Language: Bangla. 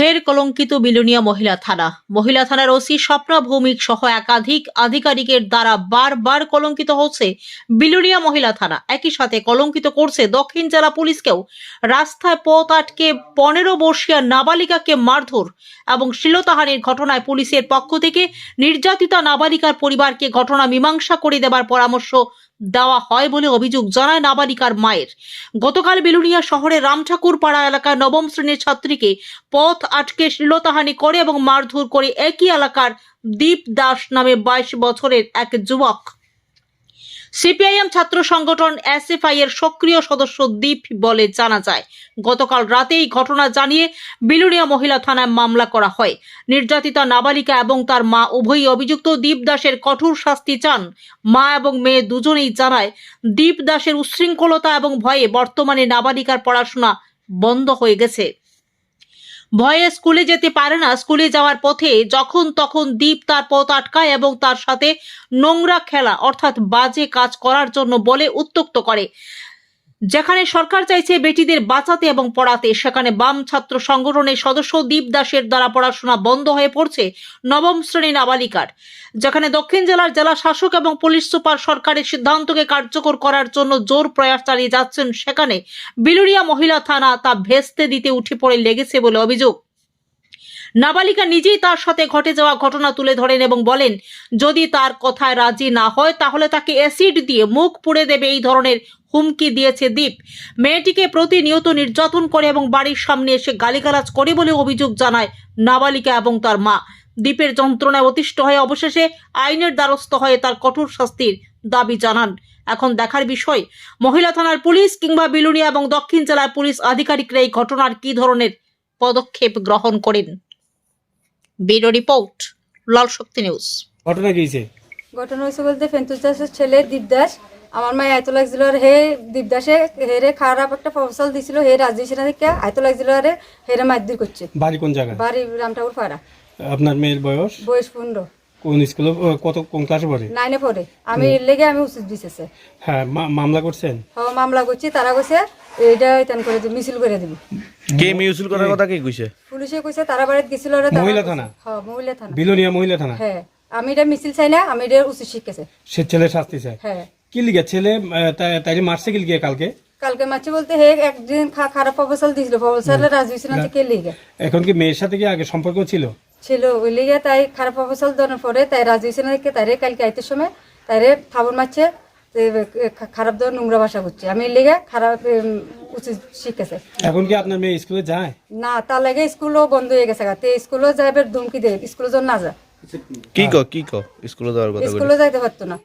ফের কলঙ্কিত বিলোনিয়া মহিলা থানার ওসি স্বপ্না ভৌমিক সহ একাধিক আধিকারিকের দ্বারা বারবার কলঙ্কিত হচ্ছে বিলোনিয়া মহিলা থানা। একই সাথে কলঙ্কিত করছে দক্ষিণ জেলা পুলিশকেও। রাস্তায় পথ আটকে 15 বর্ষীয় নাবালিকাকে মারধর এবং শ্লীলতাহানির ঘটনায় পুলিশের পক্ষ থেকে নির্যাতিতা নাবালিকার পরিবারকে ঘটনা মীমাংসা করে দেবার পরামর্শ দেওয়া হয় বলে অভিযোগ জানায় নাবালিকার মায়ের। গতকাল বিলোনিয়া শহরের রামঠাকুর পাড়া এলাকায় নবম শ্রেণীর ছাত্রীকে পথ আটকে শ্লীলতাহানি করে এবং মারধর করে একই এলাকার দীপ দাস নামে 22 বছরের এক যুবক। সিপিআইএম ছাত্র সংগঠন এসএফআই এর সক্রিয় সদস্য দীপ বলে জানা যায়। গতকাল রাতে এই ঘটনা জানিয়ে বিলোনিয়া মহিলা থানায় মামলা করা হয়। নির্যাতিতা নাবালিকা এবং তার মা উভয়ই অভিযুক্ত দীপ দাসের কঠোর শাস্তি চান। মা এবং মেয়ে দুজনেই জানায় দীপ দাসের উচ্ছৃঙ্খলতা এবং ভয়ে বর্তমানে নাবালিকার পড়াশোনা বন্ধ হয়ে গেছে। ভয়ে স্কুলে যেতে পারে না। স্কুলে যাওয়ার পথে যখন তখন দীপ তার পথ আটকায় এবং তার সাথে নোংরা খেলা অর্থাৎ বাজে কাজ করার জন্য বলে উত্ত্যক্ত করে। যেখানে সরকার চাইছে বেটিদের বাঁচাতে এবং পড়াতে, সেখানে বাম ছাত্র সংগঠনের সদস্য দীপ দাসের দ্বারা পড়াশোনা বন্ধ হয়ে পড়ছে নবম শ্রেণী নাবালিকার। যেখানে দক্ষিণ জেলার জেলা শাসক এবং পুলিশ সুপার সরকারের সিদ্ধান্তকে কার্যকর করার জন্য জোর প্রয়াস চালিয়ে যাচ্ছেন, সেখানে বিলোনিয়া মহিলা থানা তা ভেস্তে দিতে উঠে পড়ে লেগেছে বলে অভিযোগ। নাবালিকা নিজেই তার সাথে ঘটে যাওয়া ঘটনা তুলে ধরেন এবং বলেন যদি তার কথায় রাজি না হয় তাহলে তাকে অ্যাসিড দিয়ে মুখ পুড়ে দেবে, এই ধরনের হুমকি দিয়েছে দীপ। মেয়েটিকে প্রতিনিয়ত নির্যাতন করে এবং বাড়ির সামনে এসে গালিগালাজ করে বলে অভিযোগ জানায় নাবালিকা এবং তার মা। দীপের যন্ত্রণায় অতিষ্ঠ হয়ে অবশেষে আইনের দ্বারস্থ হয়ে তার কঠোর শাস্তির দাবি জানান। এখন দেখার বিষয় মহিলা থানার পুলিশ কিংবা বিলোনিয়া এবং দক্ষিণ জেলার পুলিশ আধিকারিকরা এই ঘটনার কি ধরনের পদক্ষেপ গ্রহণ করেন। ব্যুরো রিপোর্ট, লাল শক্তি নিউজ। ঘটনা হয়েছে বলতে ফেন্তুস দাসের ছেলে দীপ দাস আমার মায়ে আয়তো লাগছিল আর হে দীপ দাসে হেরে খারাপ একটা ফসল দিছিল, হে রাজি সেনা থেকে আয়তো লাগছিল আর হেরে মারধর করছে। বাড়ি কোন জায়গা? বাড়ি রামঠাকুর পাড়া। আপনার মেয়ের বয়স 15। কোন স্কুলে কোন ক্লাসে পড়ে? 9 এ পড়ে। আমি লেগে আমি উচিত দিতেছে। হ্যাঁ, মামলা করছেন? হ্যাঁ, মামলা করছি। তারা কইছে এইটা ইতান করে দিব, মিছিল করে দিব। কে মিছিল করার কথা কে কইছে? পুলিশে কইছে তারা বাড়িতে গিয়েছিল রে। মহিলা থানা? হ্যাঁ, মহিলা থানা। বিলোনিয়া মহিলা থানা? হ্যাঁ, আমি এটা মিছিল চাই না, আমি এটা উচিত শিখেছে। সে ছেলে শাস্তি চায়? হ্যাঁ। কি লিগে ছেলে তাই মারছে কি লিগে? কালকে মারছে বলতে হে একদিন খারাপ ফসল দিছিল, ফসলের রাজি ছিল না, কে লিগে। এখন কি মেয়ের সাথে কি আগে সম্পর্ক ছিল? ওই লিগে তাই খারাপ ফসল দেওয়ার পরে তাই রাজি হয়েছে না, তাইরে কালকে আইতে সময় তাইরে ফাবন মারছে, খারাপ দেওয়ার নোংরা ভাষা করছে। আমি লিগে খারাপ উচিত শিখেছে। এখন কি আপনার মেয়ে স্কুলে যায় না? তার লাগে স্কুলও বন্ধ হয়ে গেছে। স্কুলও যাবে ধমকি দেয়, স্কুলে যখন না যা। কি স্কুলে যাওয়ার কথা? স্কুলে যাইতে পারতো না।